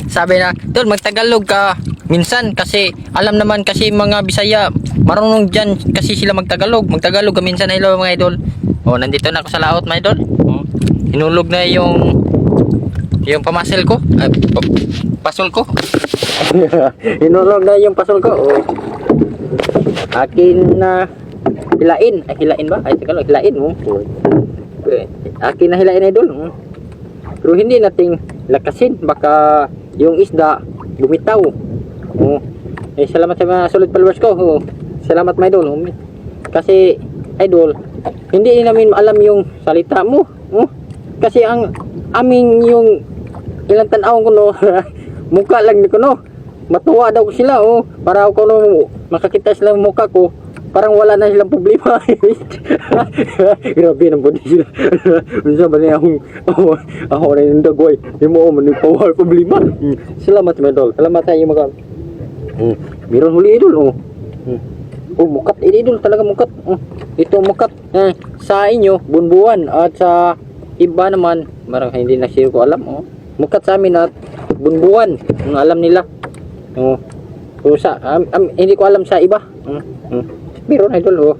Sabi na, Tol, magtagalog ka minsan kasi alam naman kasi mga Bisaya marunong dyan kasi sila magtagalog ka minsan. Hello mga idol. Nandito na ako sa laot mga idol. Hinulog na yung pamasel ko, pasol ko. Hinulog na yung pasol ko. Akin na hilain. Hilain ba? Tagalog, hilain mo. Akin na hilain idol. Pero hindi nating lakasin, baka yung isda bumitaw. Salamat sa mga solid followers ko. Salamat my idol. Kasi idol, hindi namin alam yung salita mo. Kasi ang aming yung ilang tanaw ko mukha lang ni ko matuwa daw sila para ako makakita sila ng mukha ko. Parang wala na silang problema. Grabe ng body sila. Minsan ba niya ako rin yung dagway. Hindi mo manipawar problema. Salamat mga idol. Salamat sa iyo mga meron huli idol. Mukat idol talaga mukat. Ito mukat sa inyo bunbuan at sa iba naman marang hindi na siya ko alam. Mukat sa amin at bunbuan ang alam nila. Pero sa hindi ko alam sa iba. Meron idol